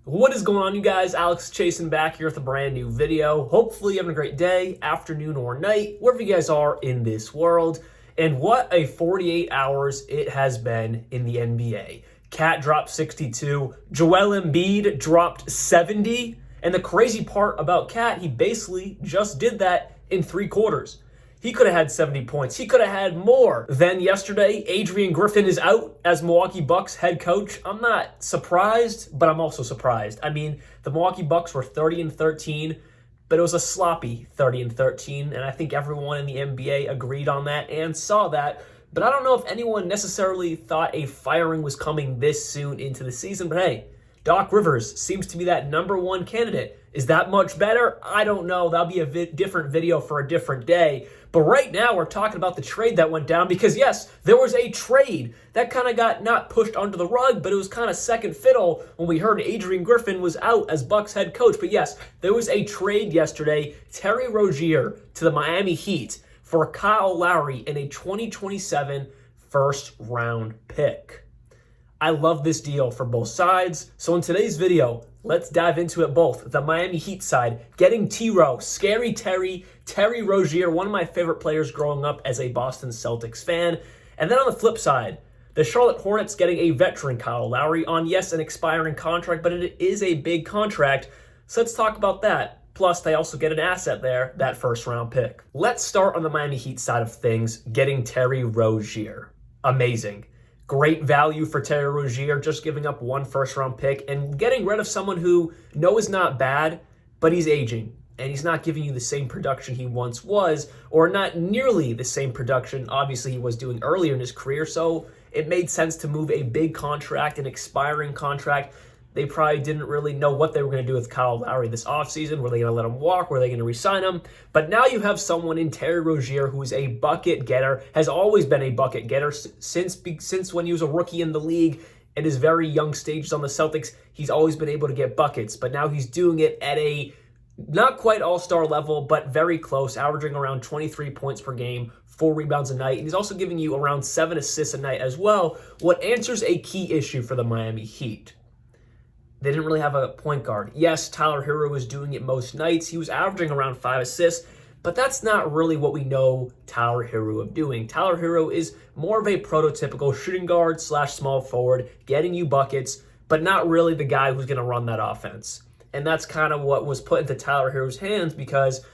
What is going on, you guys? Alex chasing back here with a brand new video. Hopefully you're having a great day, afternoon, or night, wherever you guys are in this world. And what a 48 hours it has been in the NBA. Cat dropped 62, Joel Embiid dropped 70, and the crazy part about Cat, he basically just did that in 3 quarters. He could have had 70 points. He could have had more. Then yesterday, Adrian Griffin is out as Milwaukee Bucks head coach. I'm not surprised, but I'm also surprised. I mean, the Milwaukee Bucks were 30-13, but it was a sloppy 30-13, and I think everyone in the NBA agreed on that and saw that. But I don't know if anyone necessarily thought a firing was coming this soon into the season. But hey, Doc Rivers seems to be that #1 candidate. Is that much better? I don't know. That'll be a different video for a different day. But right now, we're talking about the trade that went down because, yes, there was a trade that kind of got not pushed under the rug, but it was kind of second fiddle when we heard Adrian Griffin was out as Bucks head coach. But yes, there was a trade yesterday. Terry Rozier to the Miami Heat for Kyle Lowry and a 2027 first-round pick. I love this deal for both sides. So in today's video, let's dive into it both. The Miami Heat side, getting T-Row, Scary Terry, Terry Rozier, one of my favorite players growing up as a Boston Celtics fan. And then on the flip side, the Charlotte Hornets getting a veteran Kyle Lowry on, yes, an expiring contract, but it is a big contract. So let's talk about that. Plus, they also get an asset there, that first-round pick. Let's start on the Miami Heat side of things, getting Terry Rozier. Amazing. Great value for Terry Rozier, just giving up 1 first-round pick and getting rid of someone who is not bad, but he's aging. And he's not giving you the same production he once was, or not nearly the same production, obviously, he was doing earlier in his career. So it made sense to move a big contract, an expiring contract. They probably didn't really know what they were going to do with Kyle Lowry this offseason. Were they going to let him walk? Were they going to re-sign him? But now you have someone in Terry Rozier who is a bucket getter, has always been a bucket getter since when he was a rookie in the league. At his very young stages on the Celtics, he's always been able to get buckets. But now he's doing it at a not quite all-star level, but very close, averaging around 23 points per game, 4 rebounds a night. And he's also giving you around 7 assists a night as well, what answers a key issue for the Miami Heat. They didn't really have a point guard. Yes, Tyler Herro was doing it most nights. He was averaging around 5 assists, but that's not really what we know Tyler Herro of doing. Tyler Herro is more of a prototypical shooting guard / small forward, getting you buckets, but not really the guy who's going to run that offense. And that's kind of what was put into Tyler Herro's hands because,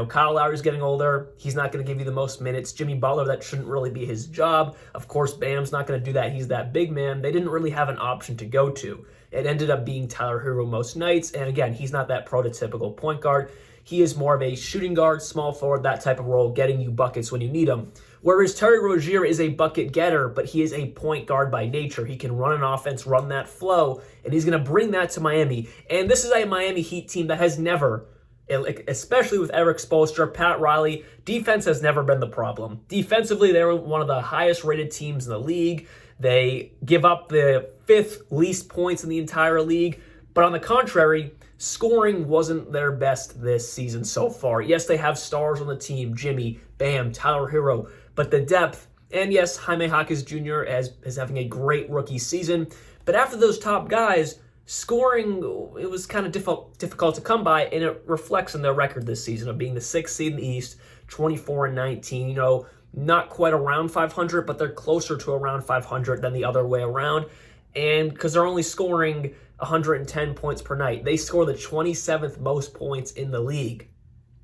Kyle Lowry's getting older. He's not going to give you the most minutes. Jimmy Butler, that shouldn't really be his job. Of course, Bam's not going to do that. He's that big man. They didn't really have an option to go to. It ended up being Tyler Herro most nights. And again, he's not that prototypical point guard. He is more of a shooting guard, small forward, that type of role, getting you buckets when you need them. Whereas Terry Rozier is a bucket getter, but he is a point guard by nature. He can run an offense, run that flow, and he's going to bring that to Miami. And this is a Miami Heat team that has never, especially with Eric Spoelstra, Pat Riley, defense has never been the problem. Defensively, they were one of the highest rated teams in the league. They give up the 5th least points in the entire league. But on the contrary, scoring wasn't their best this season so far. Yes, they have stars on the team, Jimmy, Bam, Tyler Herro, but the depth, and yes, Jaime Jaquez Jr. is having a great rookie season. But after those top guys, scoring, it was kind of difficult to come by, and it reflects in their record this season of being the 6th seed in the East, 24-19, not quite around 500, but they're closer to around 500 than the other way around. And because they're only scoring 110 points per night, they score the 27th most points in the league.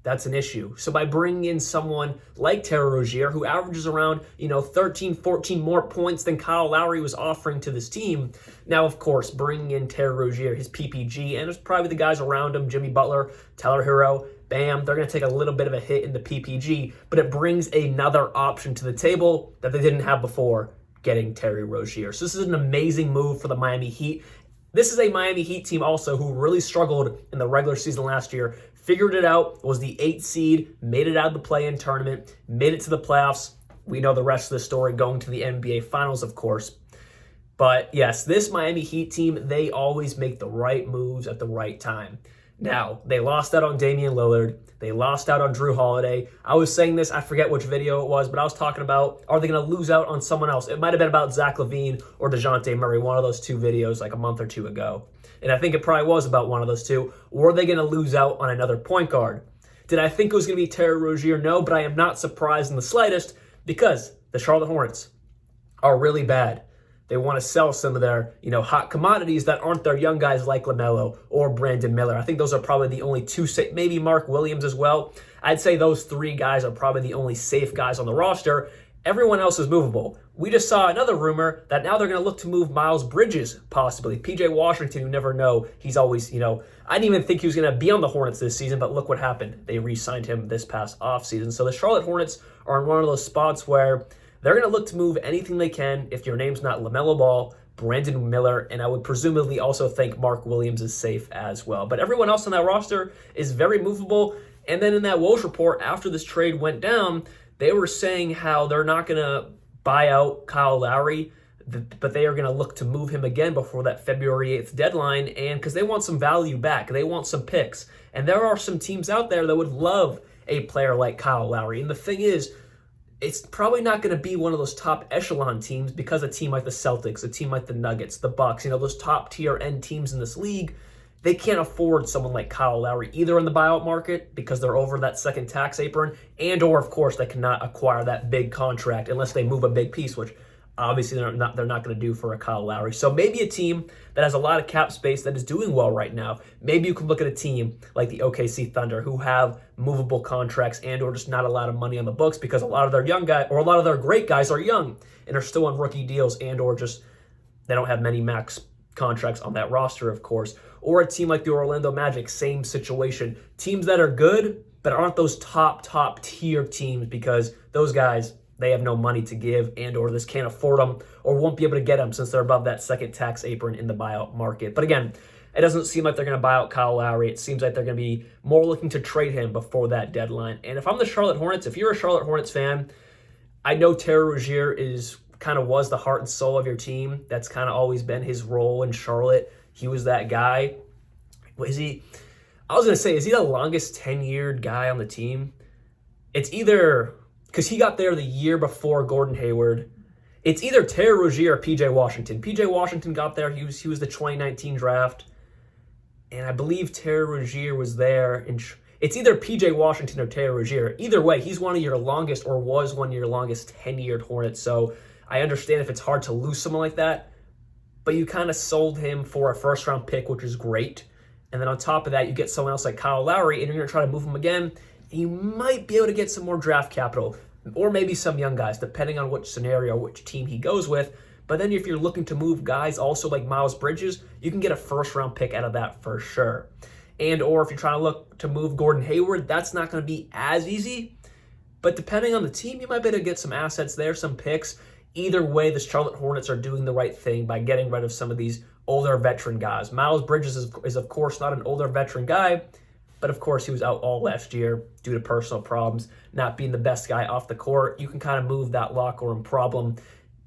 That's an issue. So by bringing in someone like Terry Rozier, who averages around, 13, 14 more points than Kyle Lowry was offering to this team. Now, of course, bringing in Terry Rozier, his PPG, and it's probably the guys around him, Jimmy Butler, Tyler Herro, Bam, they're going to take a little bit of a hit in the PPG, but it brings another option to the table that they didn't have before, getting Terry Rozier. So this is an amazing move for the Miami Heat. This is a Miami Heat team also who really struggled in the regular season last year, figured it out, was the 8th seed, made it out of the play-in tournament, made it to the playoffs. We know the rest of the story, going to the NBA Finals, of course. But yes, this Miami Heat team, they always make the right moves at the right time. Now, they lost out on Damian Lillard. They lost out on Drew Holiday. I was saying this, I forget which video it was, but I was talking about, are they going to lose out on someone else? It might have been about Zach LaVine or DeJounte Murray, one of those 2 videos like a month or 2 ago. And I think it probably was about one of those two. Were they going to lose out on another point guard? Did I think it was going to be Terry Rozier? No, but I am not surprised in the slightest because the Charlotte Hornets are really bad. They want to sell some of their, hot commodities that aren't their young guys like LaMelo or Brandon Miller. I think those are probably the only two, maybe Mark Williams as well. I'd say those three guys are probably the only safe guys on the roster. Everyone else is movable. We just saw another rumor that now they're going to look to move Miles Bridges, possibly. PJ Washington, you never know. He's always, I didn't even think he was going to be on the Hornets this season, but look what happened. They re-signed him this past offseason. So the Charlotte Hornets are in one of those spots where they're going to look to move anything they can if your name's not LaMelo Ball, Brandon Miller, and I would presumably also think Mark Williams is safe as well. But everyone else on that roster is very movable. And then in that Woj report, after this trade went down, they were saying how they're not going to buy out Kyle Lowry, but they are going to look to move him again before that February 8th deadline, and because they want some value back. They want some picks. And there are some teams out there that would love a player like Kyle Lowry. And the thing is, it's probably not going to be one of those top echelon teams because a team like the Celtics, a team like the Nuggets, the Bucks, those top tier end teams in this league, they can't afford someone like Kyle Lowry either in the buyout market because they're over that second tax apron, and or of course they cannot acquire that big contract unless they move a big piece, which obviously they're not going to do for a Kyle Lowry. So maybe a team that has a lot of cap space that is doing well right now. Maybe you can look at a team like the OKC Thunder who have movable contracts and or just not a lot of money on the books because a lot of their young guys or a lot of their great guys are young and are still on rookie deals and or just they don't have many max contracts on that roster, of course. Or a team like the Orlando Magic, same situation. Teams that are good but aren't those top tier teams because those guys, they have no money to give and or this can't afford them or won't be able to get them since they're above that second tax apron in the buyout market. But again, it doesn't seem like they're going to buy out Kyle Lowry. It seems like they're going to be more looking to trade him before that deadline. And if I'm the Charlotte Hornets, if you're a Charlotte Hornets fan, I know Terry Rozier was the heart and soul of your team. That's kind of always been his role in Charlotte. He was that guy. I was going to say, is he the longest tenured guy on the team? It's either... because he got there the year before Gordon Hayward. It's either Terry Rozier or PJ Washington. PJ Washington got there. He was the 2019 draft. And I believe Terry Rozier was there. It's either PJ Washington or Terry Rozier. Either way, he's one of your longest or was one of your longest tenured Hornets. So I understand if it's hard to lose someone like that. But you kind of sold him for a first-round pick, which is great. And then on top of that, you get someone else like Kyle Lowry, and you're going to try to move him again. You might be able to get some more draft capital or maybe some young guys, depending on which scenario, which team he goes with. But then if you're looking to move guys also like Miles Bridges, you can get a first-round pick out of that for sure. And or if you're trying to look to move Gordon Hayward, that's not going to be as easy. But depending on the team, you might be able to get some assets there, some picks. Either way, the Charlotte Hornets are doing the right thing by getting rid of some of these older veteran guys. Miles Bridges is of course not an older veteran guy, but of course he was out all last year due to personal problems, not being the best guy off the court. You can kind of move that locker room problem,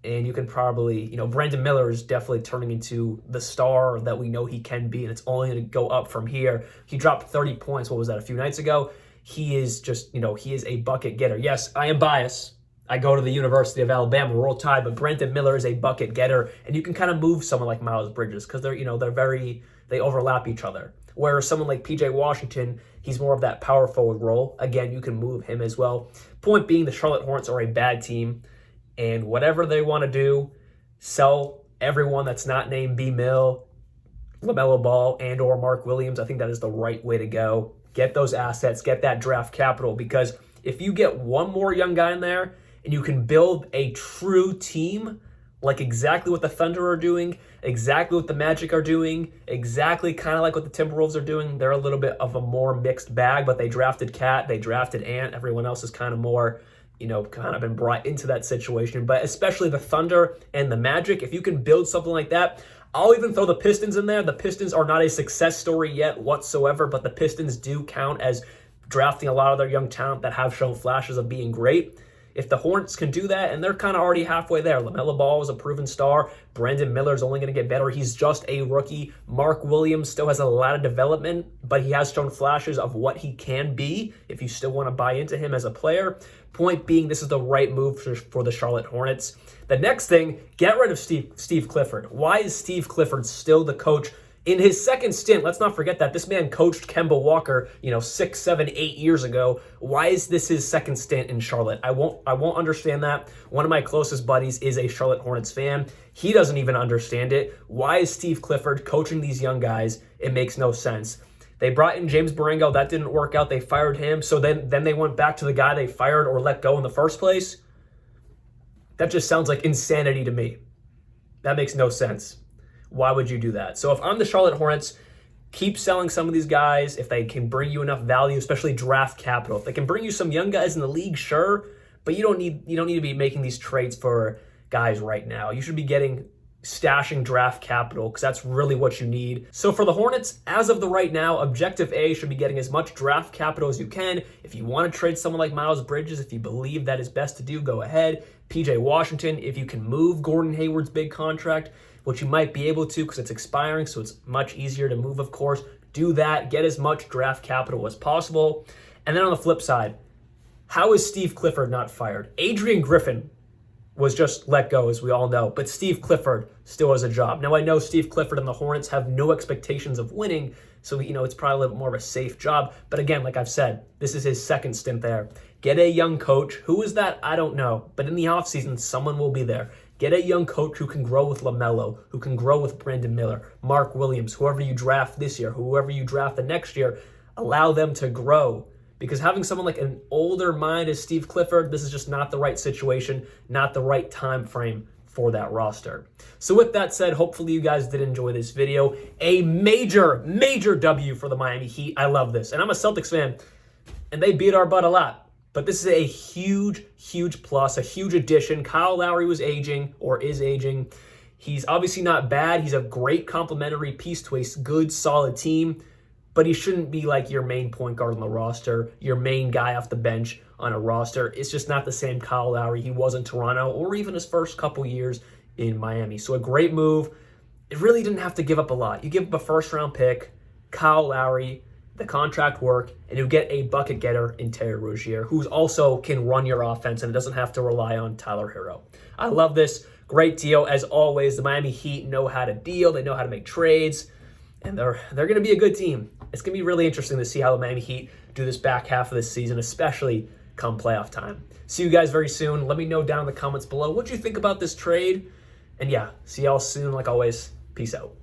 and you can probably, Brandon Miller is definitely turning into the star that we know he can be, and it's only going to go up from here. He dropped 30 points, a few nights ago? He is just, he is a bucket getter. Yes, I am biased. I go to the University of Alabama, Roll Tide, but Brandon Miller is a bucket getter, and you can kind of move someone like Miles Bridges because they overlap each other. Whereas someone like PJ Washington, he's more of that power forward role. Again, you can move him as well. Point being, the Charlotte Hornets are a bad team, and whatever they want to do, sell everyone that's not named B. Mill, LaMelo Ball, and or Mark Williams. I think that is the right way to go. Get those assets, get that draft capital, because if you get one more young guy in there and you can build a true team, like exactly what the Thunder are doing, exactly what the Magic are doing, exactly kind of like what the Timberwolves are doing. They're a little bit of a more mixed bag, but they drafted Cat, they drafted Ant. Everyone else is kind of more, kind of been brought into that situation. But especially the Thunder and the Magic, if you can build something like that, I'll even throw the Pistons in there. The Pistons are not a success story yet whatsoever, but the Pistons do count as drafting a lot of their young talent that have shown flashes of being great. If the Hornets can do that, and they're kind of already halfway there. LaMelo Ball is a proven star. Brandon Miller is only going to get better. He's just a rookie. Mark Williams still has a lot of development, but he has shown flashes of what he can be if you still want to buy into him as a player. Point being, this is the right move for the Charlotte Hornets. The next thing, get rid of Steve Clifford. Why is Steve Clifford still the coach In his second stint, let's not forget that this man coached Kemba Walker, 6, 7, 8 years ago. Why is this his second stint in Charlotte? I won't understand that. One of my closest buddies is a Charlotte Hornets fan. He doesn't even understand it. Why is Steve Clifford coaching these young guys? It makes no sense. They brought in James Barango. That didn't work out. They fired him. So then they went back to the guy they fired or let go in the first place. That just sounds like insanity to me. That makes no sense. Why would you do that? So if I'm the Charlotte Hornets, keep selling some of these guys if they can bring you enough value, especially draft capital. If they can bring you some young guys in the league, sure, but you don't need to be making these trades for guys right now. You should be stashing draft capital because that's really what you need. So for the Hornets, as of the right now, objective A should be getting as much draft capital as you can. If you want to trade someone like Miles Bridges, if you believe that is best to do, go ahead. PJ Washington, if you can move Gordon Hayward's big contract, which you might be able to because it's expiring, so it's much easier to move, of course. Do that. Get as much draft capital as possible. And then on the flip side, how is Steve Clifford not fired? Adrian Griffin was just let go, as we all know, but Steve Clifford still has a job. Now, I know Steve Clifford and the Hornets have no expectations of winning, so, it's probably a little more of a safe job. But again, like I've said, this is his second stint there. Get a young coach. Who is that? I don't know. But in the offseason, someone will be there. Get a young coach who can grow with LaMelo, who can grow with Brandon Miller, Mark Williams, whoever you draft this year, whoever you draft the next year. Allow them to grow. Because having someone like an older mind as Steve Clifford, this is just not the right situation, not the right time frame for that roster. So with that said, hopefully you guys did enjoy this video. A major, major W for the Miami Heat. I love this. And I'm a Celtics fan, and they beat our butt a lot. But this is a huge, huge plus, a huge addition. Kyle Lowry was aging, or is aging. He's obviously not bad. He's a great complementary piece to a good, solid team. But he shouldn't be like your main point guard on the roster, your main guy off the bench on a roster. It's just not the same Kyle Lowry he was in Toronto or even his first couple years in Miami. So a great move. It really didn't have to give up a lot. You give up a first-round pick, Kyle Lowry, the contract work, and you get a bucket getter in Terry Rozier, who also can run your offense and doesn't have to rely on Tyler Hero. I love this. Great deal. As always, the Miami Heat know how to deal. They know how to make trades. And they're going to be a good team. It's going to be really interesting to see how the Miami Heat do this back half of this season, especially come playoff time. See you guys very soon. Let me know down in the comments below what you think about this trade. And yeah, see y'all soon. Like always, peace out.